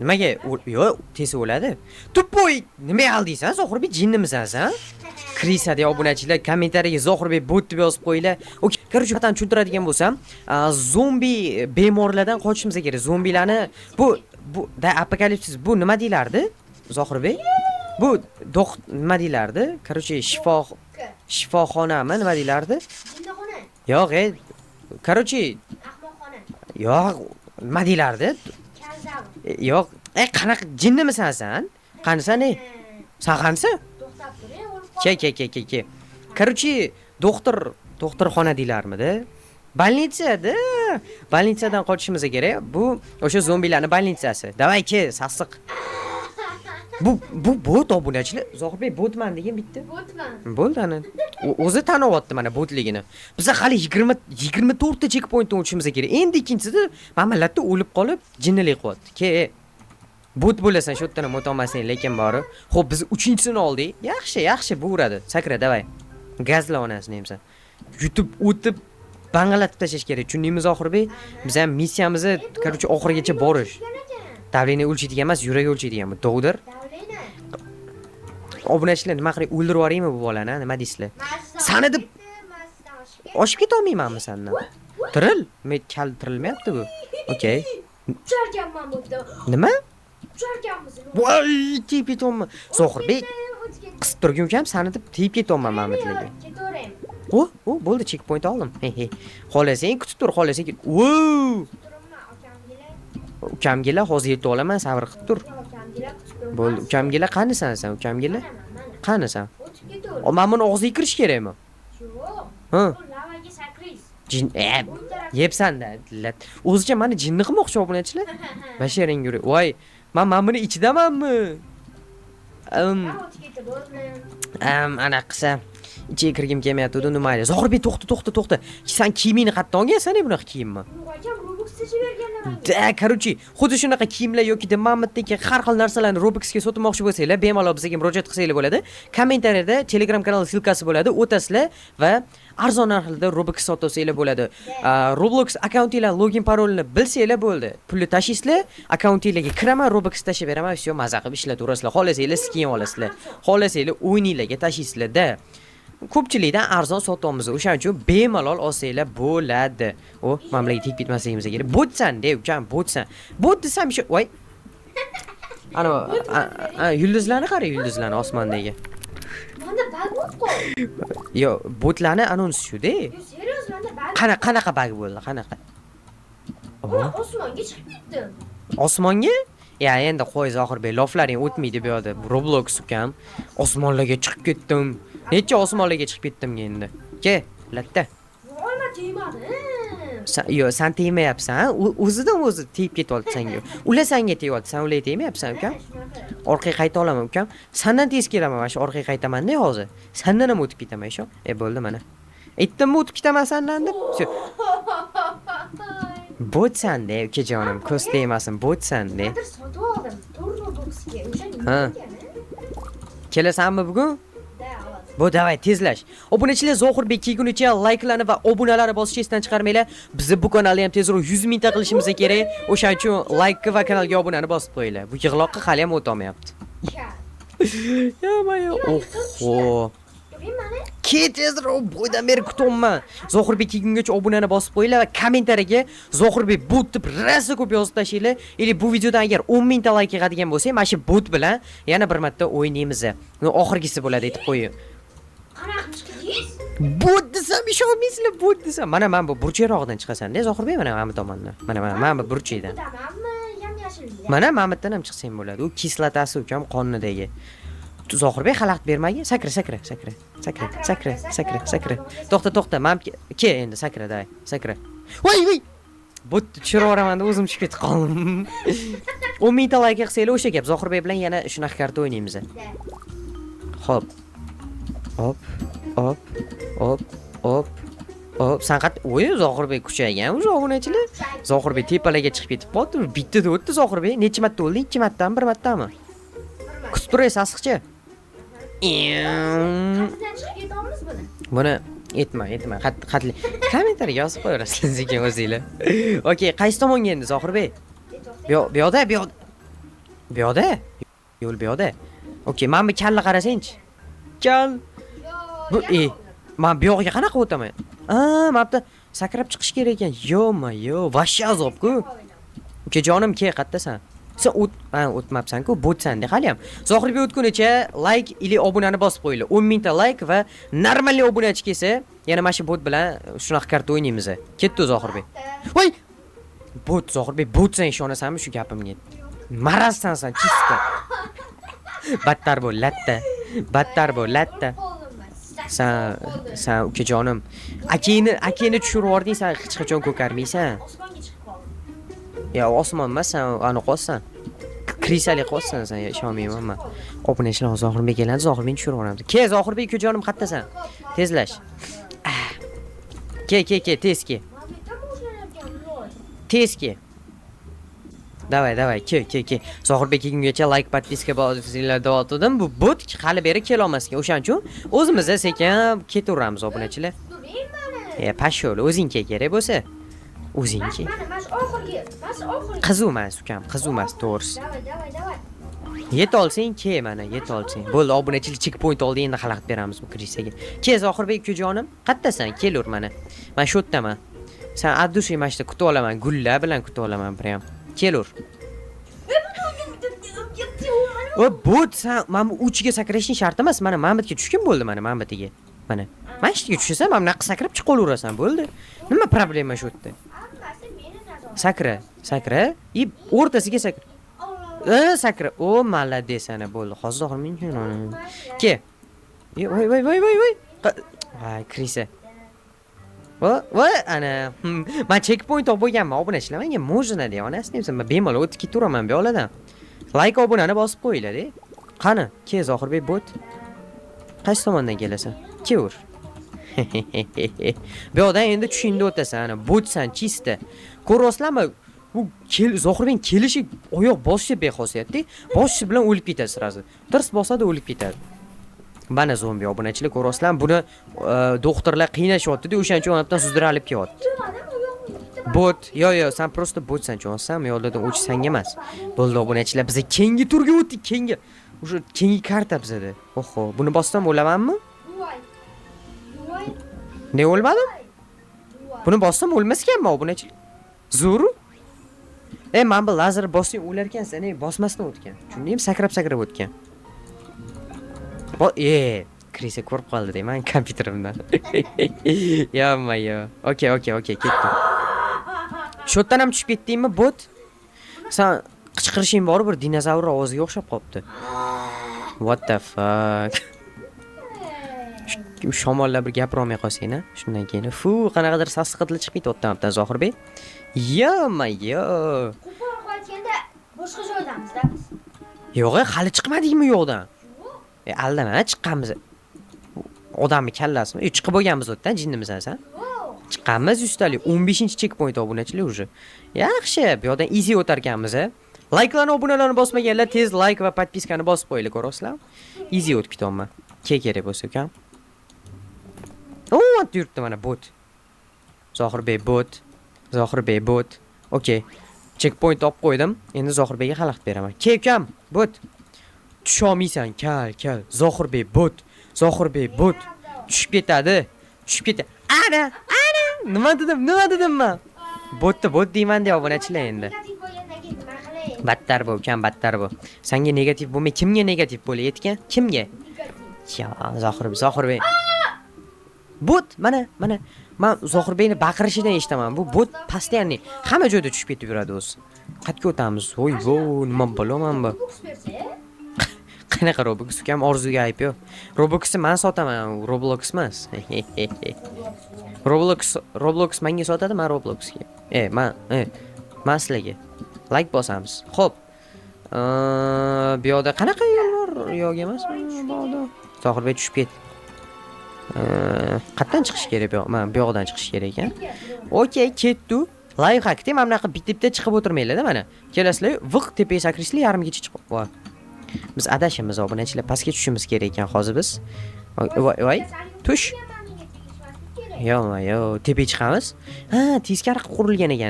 Nimaga? Yo'q, tez o'ladi. Tuppoy, nima aldiysan? Zohirbek jinnimisan sen? Kirishadi obunachilar, kommentariyaga Zohirbek bot deb yozib qo'yinglar. Okey, короче, qatan tushuntiradigan bo'lsam, zombi bemorlardan qochishimiz kerak. Zombilarni bu da apokalipsis bu nima deylardi? Zohirbek? Bu nima deylardi? Короче, shifoxonami nima deylardi? Jinnaxona. Yo'q, короче, Ahmoqxona. yo'q, nima deylardi? Kalzavr. Yo'q, qanaqa jinnimisan sen? Qanisan? Sen qanisa? To'xtab turing, Ke. Короче, doktorxona deylarmidi? Больницаdan qochishimiz kerak. Bu o'sha zombilarning больницasi. Davay ke, sassiq. Bu bot obunachilar. Zohirbek botman degan bitta. Botman. Bo'ldi ana. O'zi taniryapti mana botligini. Biz hali 24 ta checkpointdan o'tishimiz kerak. Endi ikkinchisida mamlatda o'lib qolib, jinnilik qilyapti. Ke bot bo'lasan, shu yerdan o'tolmasang, lekin bori. Xo'p, biz 3-chisini oldik. Yaxshi bo'radi. Sakra, davay. Gazla onasini hamsan. Yutib o'tib bangalatib tashlash kerak. Tushundingmi Zohirbek? Biz ham missiyamizni, короче, oxirigacha borish. Davleniya o'lchaydigan emas, yurak o'lchaydigan bu. To'g'dir? Obunachilar nima qilib o'ldirib yuboraymi bu bolani, nima deysizlar? Sani deb oshib keta olmaymanmi sendan? Tiril, men kal tirilmayapti bu. Okey. Ucharkanman bu yerda. Nima? Ucharkanmiz. Voy, tiyib ketyapman. Zohirbek, qisib turguncha ham sani deb tiyib ketyapman Mamatlarga. Ketaveraymi? Bo'ldi, checkpoint oldim. Xolasang kutib tur, xolasang. Turibman, ukamgila hozir yetib olaman, sabr qilib tur. Bo'ldi, ukamgila qanisan sen, ukamgila? Qanisan? O'tib ketaver. Men buni og'ziga kirish kerakmi? Yo'q. Ha. Lavaga sakrays. Jin, yebsanda. O'zicha meni jinni qilmoqchi obunachilar. Basharing yuri. Voy, men buni ichidamanmi? O'tib ketib bo'ldim. Ana qilsa ichiga kirgim kelmayapti, mayli. Zohirbek, to'xta. Sen kiyimingni qayerdan olgansan bunaqa kiyimmi? Akam Robux'ga berganlar menga. Da, короче, xuddi shunaqa kiyimlar yoki Mamatdagi har xil narsalarni Robux'ga sotmoqchi bo'lsanglar, bemalol bizga murojaat qilsanglar bo'ladi. Kommentariyada Telegram kanal silkasi bo'ladi, o'tasizlar va arzon narxlarda Robux sotib bo'ladi. Roblox akkauntinglar login parolini bilsanglar bo'ldi. Pulni tashlaysizlar, akkauntinglarga kiraman, Robux tashlab beraman, всё, maza qilib ishlataverasizlar. Xohlasanglar skin olasizlar. Xohlasanglar o'yininglarga tashlaysizlar-da. Ko'pchilikdan arzon sotyapmiz. O'shaning uchun bemalol olsanglar bo'ladi. Mamlakatga tegib ketmasligimiz kerak. Botsan-de, ukam, botsan. Bot desam shu, voy. Ana, yulduzlarni qara, yulduzlarni osmondagi. Menda bug bo'ldi. Yo, botlarni anonsi shu-da. Yo, serios, menda bug. Qanaqa bug bo'ldi? Qanaqa? Mana osmonga chiqib ketdim. Osmonga? Ya, endi qo'y Zohirbek, loflaring o'tmaydi bu yerda. Roblox ukam. Osmonlarga chiqib ketdim. Necha osmonlarga chiqib ketdim endi. Ke, latta. Voyma tegmadi. Sen tegmayapsan, o'zidan o'zi tegib ketyapti senga. Ular senga tegyapti, sen ularga tegmayapsan ukam. Orqaga qayta olaman ukam. Sendan tez kelaman, mana shu orqaga qaytaman-da hozir. Sendan ham o'tib ketaman shu. Bo'ldi mana. Aytdimmi o'tib ketaman sendan deb? Botsan-da, ukajonim, ko'z tegmasin, botsan-da. Hozir sotib oldim. Robux'ga. O'sha Ha. nima? Kelasanmi bugun? Bu davay tezlash. Obunachilar Zohirbek kelgunicha likelarni va obunalari bosishni esdan chiqarmanglar. Bizni bu kanalni ham tezroq 100 mingta qilishimiz kerak. O'shaning uchun like va kanalga obunani bosib qo'yinglar. Bu yig'loqqa hali ham o'tolmayapti. Yomay. Oho. Ket tezroq bo'ydan beri kutyapman. Zohirbek kelgungacha obunani bosib qo'yinglar va kommentariyaga Zohirbek bot deb rasa ko'p yozib tashinglar. Или bu videodan agar 10 mingta like yig'adigan bo'lsa, mana shu bot bilan yana bir marta o'ynaymiz. Oxirgisi bo'ladi aytib qo'ying. Qanaqa chiqdingiz? Bot desam ishonmaysizlar, bot desam. Mana bu burchakroqdan chiqasan-da, Zohirbek, mana tomondan. Mana bu burchakdan. Tamammi? Yam-yashil. Mana Mamatdan ham chiqsang bo'ladi. U kislotasi ukam qonnidagi. Zohirbek xalaqit bermagin. Sakra. To'xta. Men ke endi sakra, day. Sakra. Voy. Bot tushiraman deb o'zim chiqib ketib qoldim. 10 mingta like qilsanglar o'sha gap. Zohirbek bilan yana shunaqa karta o'ynaymiz. Xo'p. Hop. Sen qat, Zohirbek kuchaygan o'sha obunachilar. Zohirbek tepalarga chiqib ketib qoldi. Bittada o'tdi Zohirbek. Necha marta o'ldi? 2 martami, 1 martami? Kutib turasiz asqicha. Qatdan chiqib ketamiz buni. Buni aytma. Qatli. Kommentariyaga yozib qo'yarsiz sekin o'zingizlar. Okey, qaysi tomonga endi Zohirbek? Bu yoqda. Bu yoqda. Yo'l bu yoqda. Okey, mana bu kalla qarasang-chi. Kal. Bu men bu yoqqa qanaqa o'taman? Mana bu sakrab chiqish kerak ekan. Yo, vashsha azob-ku. Ukajonim, ke qattasan? Sen o'tmabsan-ku, botsan-da hali ham. Zohirbek o'tgunicha like ili obunani bosib qo'yinglar. 10 mingta like va normalniy obunachi kelsa, yana mana shu bot bilan shunaqa karta o'ynaymiz. Ketdi Zohirbek. Voy! Bot Zohirbek, botsan ishonasanmi shu gapimga? Marazsan sen, chista. Battar bo'l, latta. Battar bo'l, latta. Sen ukajonim, akeni tushirib yording, sen hech qachon ko'karmaysan. Osmonga chiqib qoldim. Ya osmon emas, sen ani qolsan. Krisali qolsan sen, ishonmayman men. Obunachilar Zohirbek keladi, Zohirbekni tushirib yuboramiz. Ke Zohirbek ukajonim qattasan? Tezlash. Ke, tez ke. Tez ke. Davay, ke. Zohirbek kelgungacha like, podpiska bosinglar da'vatladim. Bu bot hali beri kela olmas ekan. O'shaning uchun o'zimiz sekin ketaveramiz obunachilar. Pashol, o'zing ke kerak bo'lsa. O'zing ke. Mana shu oxirgi. Qizumas, ukam, qizumas, to'g'risi. Davay. Yet olsang ke, mana yet olsang. Bo'ldi, obunachilik checkpoint oldi, endi xalaqit beramiz bu krisaga. Ke Zohirbek ukajonim, qattasan? Kelur mana. Men shu yerdaman. Sen addushi mashta kutib olaman, gullar bilan kutib olaman prям. Kelur. O bot, sen mana bu uchiga sakrashing shart emas. Mana Mambatga tushgan bo'ldi, mana Mambatiga. Mana. Mana ishga tushsam, mana bunaqa sakrab chiqib qolaversan, bo'ldi. Nima problema shu yerda? Sakra. O'rtasiga sakra. Sakra. O, malades ana bo'ldi. Hozir Zohirbek. Ke. Voy. Ay, krisa. Voy, ana. Men checkpoint olib bo'lganman, obunachilar. Menga можно de, onasini desa, men bemalol o'tib ketaveraman bu yo'ldan. Like obunani bosib qo'yinglar-da. Qani, ke Zohirbek bot. Qaysi tomondan kelasan? Kevur. Bu yoqdan endi tushingda o'tasan, ana botsan, chista. Ko'rasizlarmi? Bu Zohirbek kelishi oyoq bosishi bexosiyatda, bosishi bilan o'lib ketadi sirazi. Tirs bosadi, o'lib ketadi. Mana zombi obunachilar ko'rasizlarmi? Buni doktorlar qiynashyapti-da, o'shaning uchun onamdan suzdiralib kelyapti. Bot, yo, sen просто botsan, cho'nsan, men yo'ldan o'ch sanga emas. Bo'ldi obunachilar, biz keyingi turga o'tdik, O'sha keyingi karta bizda. Oho, buni bossam o'lamanmi? Ne o'lmadim? Buni bossam o'lmas ekanman obunachilar. Zo'ru? Men bu lazer bossang o'lar ekansan, bosmasdan o'tgan. Shundaymi sakrab o'tgan. Krisa ko'rib qoldi deyman kompyuterimdan. Yo. Okey, ketdim. Shu yerdan ham tushib ketdingmi, bot? Sen qichqirishing bor, bir dinozavr ovoziga o'xshab qopti. What the fuck? Shamollar bir gapira olmay qolsang-a, shundan keyin qanaqadir sassiqatli chiqib ketyapti Zohirbek. Yo. Qo'porib qaytganda boshqa joydamiz-da biz. Yo'q, hali chiqmadikmi yo'qdan? Aldama, chiqqanmiz. Odamni kallasimi? Chiqib bo'lganmiz o'tdan, jinnimisan sen? Chiqqanmiz ustalik 15-checkpoint obunachilar уже. Yaxshi, bu yoqdan easy o'tar ekanmiz. Like'larni, obunalarni bosmaganlar tez like va podpiskani bosib qo'yinglar, ko'rasizlarmi? Easy o'tib ketyapman. Kerak bo'lsa ukam. Yuribdi mana bot. Zohirbek bot. Okey. Checkpoint olib qo'ydim. Endi Zohirbekga xalaqit beraman. Ukam, bot. Tusha olmaysan, kal. Zohirbek bot. Tushib ketadi. Ana. Nima dedim men? Botni bot deyman deb obunachilar endi. Battar bu, ukam, battar bu. Senga negativ bo'lmay, kimga negativ bo'layotgan? Kimga? Ya, Zohirbek. Bot, mana. Men Zohirbekni baqirishidan eshitaman. Bu bot постоянный hamma joyda tushib ketib yuradi o'zi. Qayerga o'tamiz? Voy, nima bo'laman bu? Qanaqa Roblox ukam, orzuga ayb yo'q. Robloxni men sotaman, Roblox emas. Roblox menga sotadi, men Robloxga. Men sizlarga like bosamiz. Xo'p. Bu yoqda qanaqa yo'l bor? Yo'q emasmi? Zohirbek tushib ketdi. Qayerdan chiqish kerak bu? Men bu yoqdan chiqish kerak ekan. Okey, ketdi. Live hackda mana bunaqa bitib-bitib chiqib o'tirmaylar-da mana. Kelasizlar, viq tepaga sakrishlar, yarimgacha chiqib. Voy. Biz adashimiz obunachilar, pastga tushishimiz kerak ekan hozir biz. Voy. Tush. Yo, tepaga chiqamiz. Teskari qurilgan ekan.